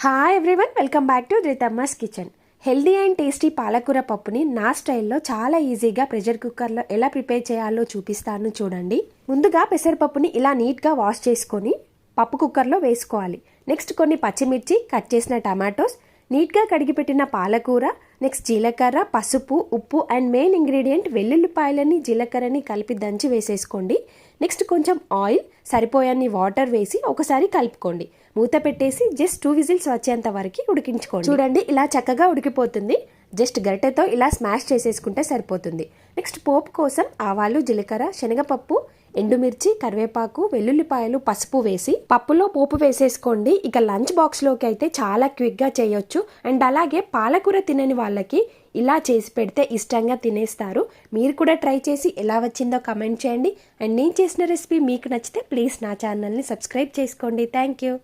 Hi everyone, welcome back to Rithamma's kitchen. Healthy and tasty పాలకూర పప్పుని నా స్టైల్లో చాలా ఈజీగా ప్రెషర్ కుక్కర్లో ఎలా ప్రిపేర్ చేయాలో చూపిస్తాను చూడండి. ముందుగా పెసరపప్పుని ఇలా నీట్గా వాష్ చేసుకొని పప్పు కుక్కర్లో వేసుకోవాలి. నెక్స్ట్ కొన్ని పచ్చిమిర్చి, కట్ చేసిన టమాటోస్, నీట్గా కడిగిపెట్టిన పాలకూర, నెక్స్ట్ జీలకర్ర, పసుపు, ఉప్పు అండ్ మెయిన్ ఇంగ్రీడియంట్ వెల్లుల్లిపాయలని జీలకర్రని కలిపి దంచి వేసేసుకోండి. నెక్స్ట్ కొంచెం ఆయిల్, సరిపోయన్ని వాటర్ వేసి ఒకసారి కలుపుకోండి. మూత పెట్టేసి జస్ట్ 2 విజిల్స్ వచ్చేంత వరకు ఉడికించుకోండి. చూడండి, ఇలా చక్కగా ఉడికిపోతుంది. జస్ట్ గరిటెతో ఇలా స్మాష్ చేసేసుకుంటే సరిపోతుంది. నెక్స్ట్ పోపు కోసం ఆవాలు, జీలకర్ర, శనగపప్పు, ఎండుమిర్చి, కరివేపాకు, వెల్లుల్లిపాయలు, పసుపు వేసి పప్పులో పోపు వేసేసుకోండి. ఇక లంచ్ బాక్స్లోకి అయితే చాలా క్విక్గా చేయొచ్చు. అండ్ అలాగే పాలకూర తినని వాళ్ళకి ఇలా చేసి పెడితే ఇష్టంగా తినేస్తారు. మీరు కూడా ట్రై చేసి ఎలా వచ్చిందో కమెంట్ చేయండి. అండ్ నేను చేసిన రెసిపీ మీకు నచ్చితే ప్లీజ్ నా ఛానల్ని సబ్స్క్రైబ్ చేసుకోండి. Thank you.